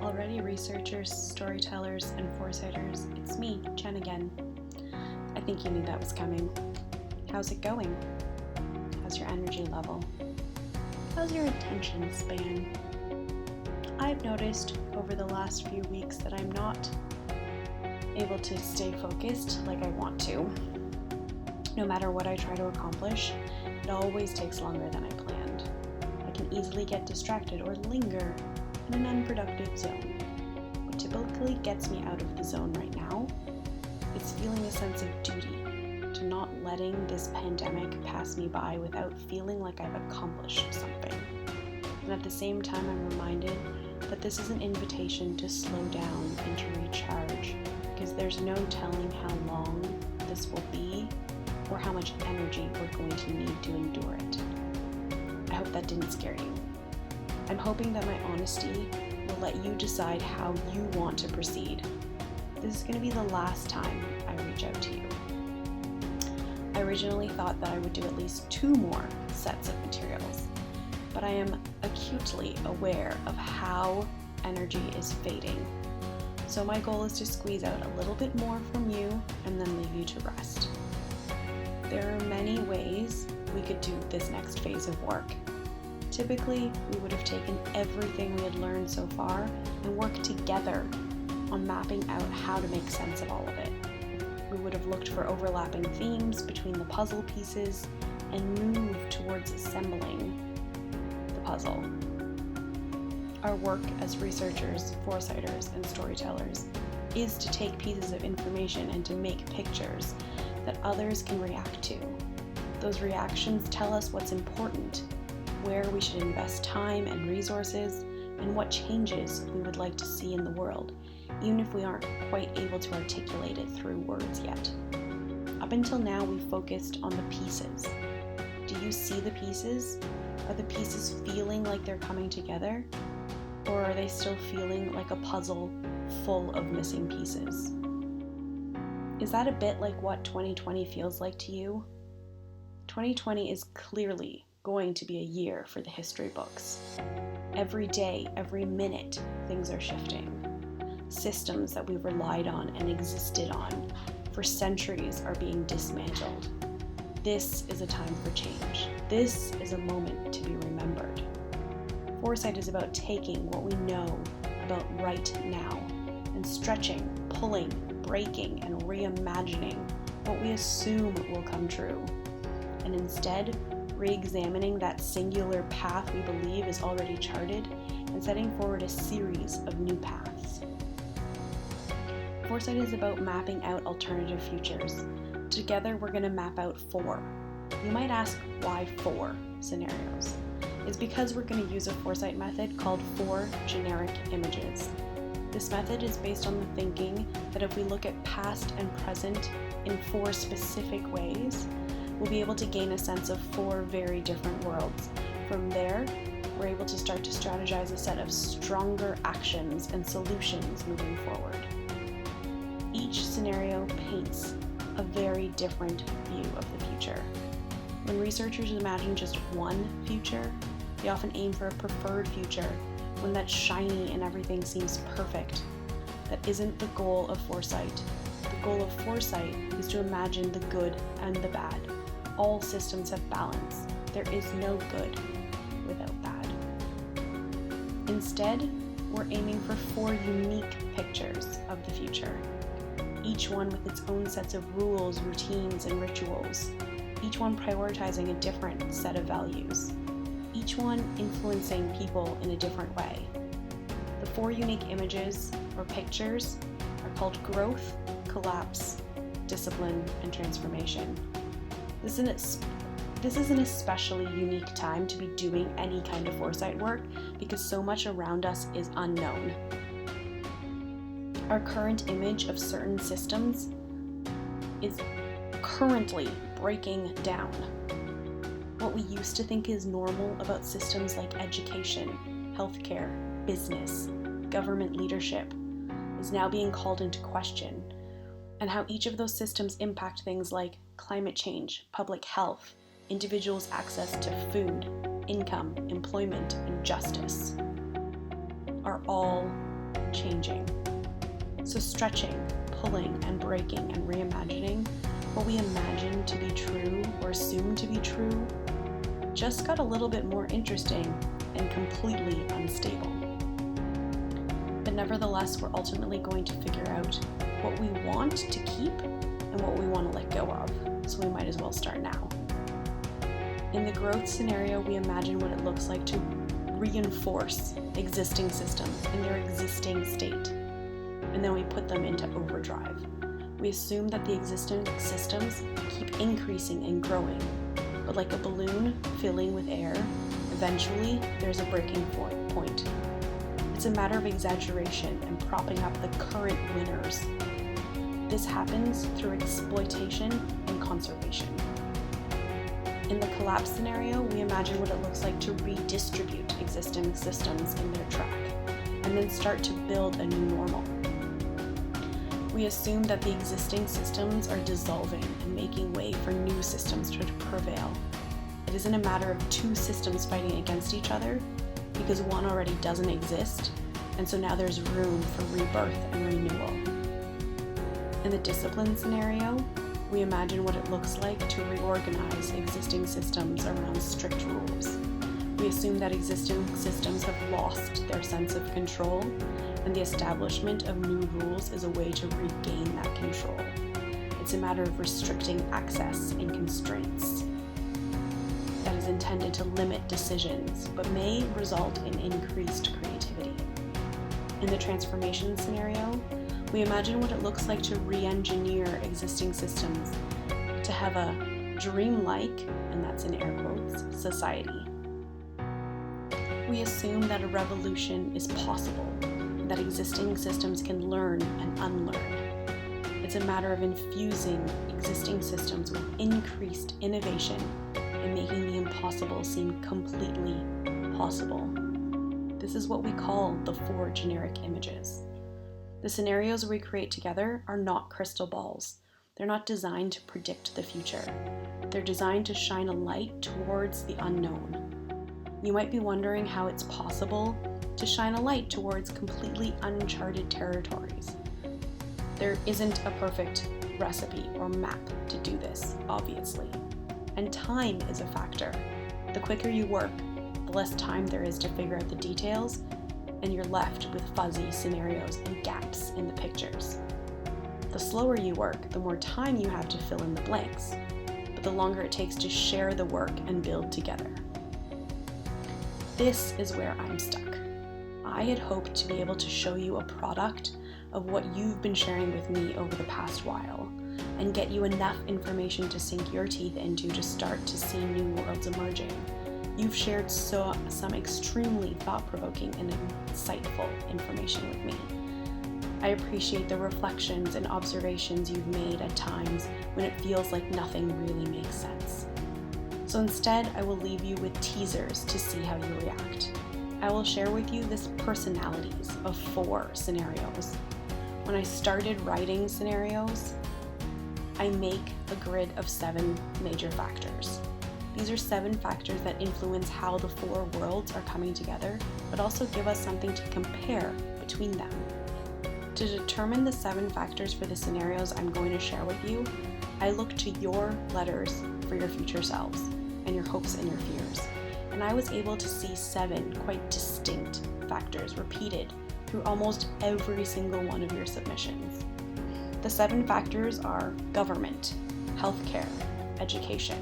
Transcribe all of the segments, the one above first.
Already researchers, storytellers, and foresighters, it's me, Jen again. I think you knew that was coming. How's it going? How's your energy level? How's your attention span? I've noticed over the last few weeks that I'm not able to stay focused like I want to. No matter what I try to accomplish, it always takes longer than I planned. I can easily get distracted or linger in an unproductive zone. What typically gets me out of the zone right now is feeling a sense of duty to not letting this pandemic pass me by without feeling like I've accomplished something. And at the same time, I'm reminded that this is an invitation to slow down and to recharge, because there's no telling how long this will be or how much energy we're going to need to endure it. I hope that didn't scare you. I'm hoping that my honesty will let you decide how you want to proceed. This is going to be the last time I reach out to you. I originally thought that I would do at least 2 more sets of materials, but I am acutely aware of how energy is fading. So my goal is to squeeze out a little bit more from you and then leave you to rest. There are many ways we could do this next phase of work. Typically, we would have taken everything we had learned so far and worked together on mapping out how to make sense of all of it. We would have looked for overlapping themes between the puzzle pieces and moved towards assembling the puzzle. Our work as researchers, foresighters, and storytellers is to take pieces of information and to make pictures that others can react to. Those reactions tell us what's important, where we should invest time and resources, and what changes we would like to see in the world, even if we aren't quite able to articulate it through words yet. Up until now, we've focused on the pieces. Do you see the pieces? Are the pieces feeling like they're coming together? Or are they still feeling like a puzzle full of missing pieces? Is that a bit like what 2020 feels like to you? 2020 is clearly going to be a year for the history books. Every day, every minute, things are shifting. Systems that we've relied on and existed on for centuries are being dismantled. This is a time for change. This is a moment to be remembered. Foresight is about taking what we know about right now and stretching, pulling, breaking, and reimagining what we assume will come true. And instead, re-examining that singular path we believe is already charted and setting forward a series of new paths. Foresight is about mapping out alternative futures. Together, we're going to map out 4. You might ask, why 4 scenarios? It's because we're going to use a foresight method called 4 generic images. This method is based on the thinking that if we look at past and present in 4 specific ways, we'll be able to gain a sense of 4 very different worlds. From there, we're able to start to strategize a set of stronger actions and solutions moving forward. Each scenario paints a very different view of the future. When researchers imagine just one future, they often aim for a preferred future, one that's shiny and everything seems perfect. That isn't the goal of foresight. The goal of foresight is to imagine the good and the bad. All systems have balance. There is no good without bad. Instead, we're aiming for 4 unique pictures of the future, each one with its own sets of rules, routines, and rituals, each one prioritizing a different set of values, each one influencing people in a different way. The 4 unique images or pictures are called growth, collapse, discipline, and transformation. This is an especially unique time to be doing any kind of foresight work because so much around us is unknown. Our current image of certain systems is currently breaking down. What we used to think is normal about systems like education, healthcare, business, government leadership is now being called into question, and how each of those systems impact things like climate change, public health, individuals' access to food, income, employment, and justice are all changing. So stretching, pulling, and breaking and reimagining what we imagine to be true or assume to be true just got a little bit more interesting and completely unstable. But nevertheless, we're ultimately going to figure out what we want to keep and what we want to let go of, so we might as well start now. In the growth scenario, we imagine what it looks like to reinforce existing systems in their existing state, and then we put them into overdrive. We assume that the existing systems keep increasing and growing, but like a balloon filling with air, eventually there's a breaking point. It's a matter of exaggeration and propping up the current winners. This happens through exploitation and conservation. In the collapse scenario, we imagine what it looks like to redistribute existing systems in their track, and then start to build a new normal. We assume that the existing systems are dissolving and making way for new systems to prevail. It isn't a matter of two systems fighting against each other, because one already doesn't exist, and so now there's room for rebirth and renewal. In the discipline scenario, we imagine what it looks like to reorganize existing systems around strict rules. We assume that existing systems have lost their sense of control, and the establishment of new rules is a way to regain that control. It's a matter of restricting access and constraints that is intended to limit decisions, but may result in increased creativity. In the transformation scenario, we imagine what it looks like to re-engineer existing systems to have a dreamlike, and that's in air quotes, society. We assume that a revolution is possible, that existing systems can learn and unlearn. It's a matter of infusing existing systems with increased innovation and making the impossible seem completely possible. This is what we call the 4 generic images. The scenarios we create together are not crystal balls. They're not designed to predict the future. They're designed to shine a light towards the unknown. You might be wondering how it's possible to shine a light towards completely uncharted territories. There isn't a perfect recipe or map to do this, obviously. And time is a factor. The quicker you work, the less time there is to figure out the details, and you're left with fuzzy scenarios and gaps in the pictures. The slower you work, the more time you have to fill in the blanks, but the longer it takes to share the work and build together. This is where I'm stuck. I had hoped to be able to show you a product of what you've been sharing with me over the past while, and get you enough information to sink your teeth into to start to see new worlds emerging. You've shared some extremely thought-provoking and insightful information with me. I appreciate the reflections and observations you've made at times when it feels like nothing really makes sense. So instead, I will leave you with teasers to see how you react. I will share with you the personalities of 4 scenarios. When I started writing scenarios, I make a grid of 7 major factors. These are 7 factors that influence how the 4 worlds are coming together, but also give us something to compare between them. To determine the 7 factors for the scenarios I'm going to share with you, I look to your letters for your future selves and your hopes and your fears. And I was able to see 7 quite distinct factors repeated through almost every single one of your submissions. The 7 factors are government, healthcare, education,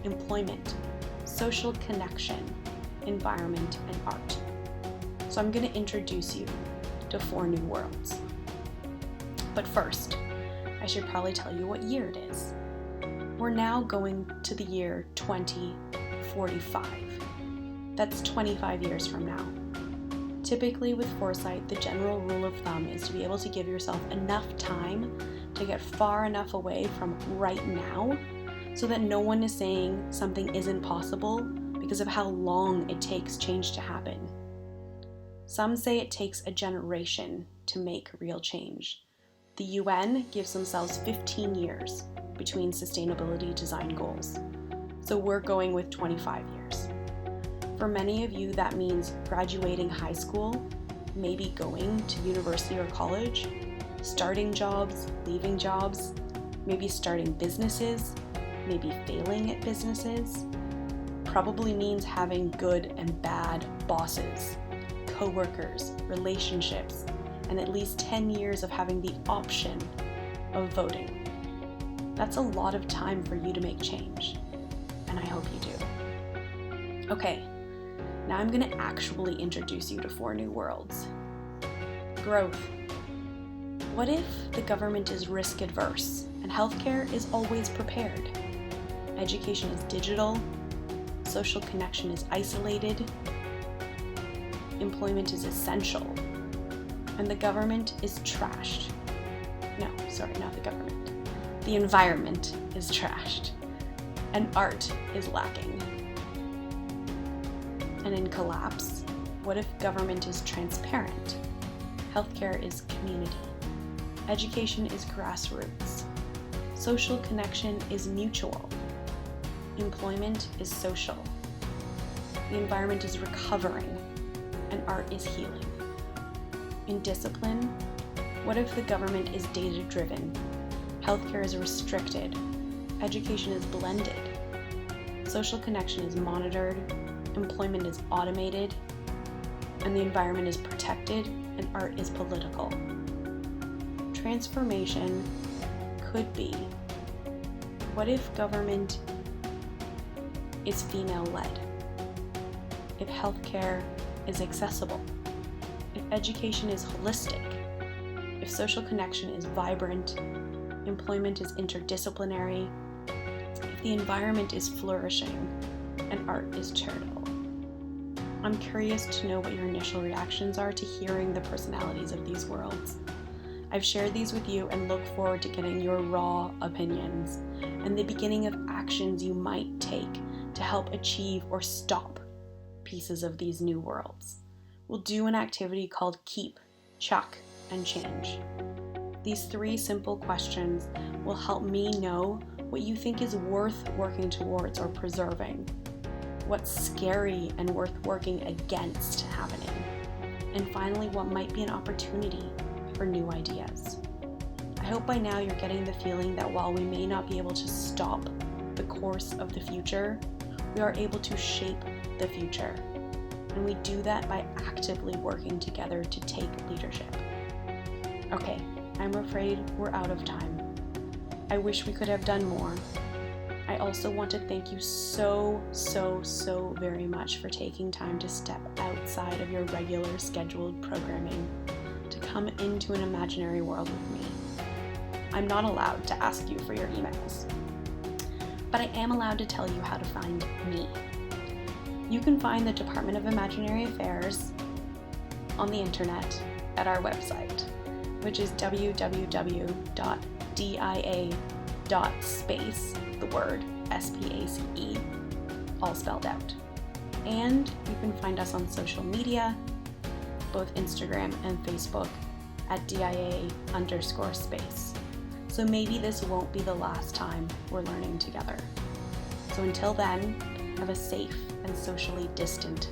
employment, social connection, environment, and art. So I'm going to introduce you to 4 new worlds. But first, I should probably tell you what year it is. We're now going to the year 2045. That's 25 years from now. Typically with foresight, the general rule of thumb is to be able to give yourself enough time to get far enough away from right now so that no one is saying something isn't possible because of how long it takes change to happen. Some say it takes a generation to make real change. The UN gives themselves 15 years between sustainability design goals. So we're going with 25 years. For many of you, that means graduating high school maybe going to university or college, starting jobs, leaving jobs, maybe starting businesses, maybe failing at businesses, probably means having good and bad bosses, co-workers, relationships, and at least 10 years of having the option of voting. That's a lot of time for you to make change, and I hope you do. Okay, now I'm going to actually introduce you to 4 new worlds. Growth. What if the government is risk adverse and healthcare is always prepared? Education is digital, social connection is isolated, employment is essential, and the government is trashed. No, sorry, not the government. The environment is trashed, and art is lacking. And in collapse, what if government is transparent? Healthcare is community. Education is grassroots. Social connection is mutual. Employment is social. The environment is recovering, and art is healing. In discipline, what if the government is data-driven? Healthcare is restricted. Education is blended. Social connection is monitored. Employment is automated. And the environment is protected, and art is political. Transformation could be, what if government is female-led? If healthcare is accessible? If education is holistic? If social connection is vibrant? Employment is interdisciplinary? If the environment is flourishing and art is charitable? I'm curious to know what your initial reactions are to hearing the personalities of these worlds. I've shared these with you and look forward to getting your raw opinions and the beginning of actions you might take to help achieve or stop pieces of these new worlds. We'll do an activity called Keep, Chuck, and Change. These 3 simple questions will help me know what you think is worth working towards or preserving, what's scary and worth working against happening, and finally, what might be an opportunity for new ideas. I hope by now you're getting the feeling that while we may not be able to stop the course of the future, we are able to shape the future. And we do that by actively working together to take leadership. Okay, I'm afraid we're out of time. I wish we could have done more. I also want to thank you so very much for taking time to step outside of your regular scheduled programming to come into an imaginary world with me. I'm not allowed to ask you for your emails, but I am allowed to tell you how to find me. You can find the Department of Imaginary Affairs on the internet at our website, which is www.dia.space, the word SPACE, all spelled out. And you can find us on social media, both Instagram and Facebook, at DIA_space. So maybe this won't be the last time we're learning together. So until then, have a safe and socially distant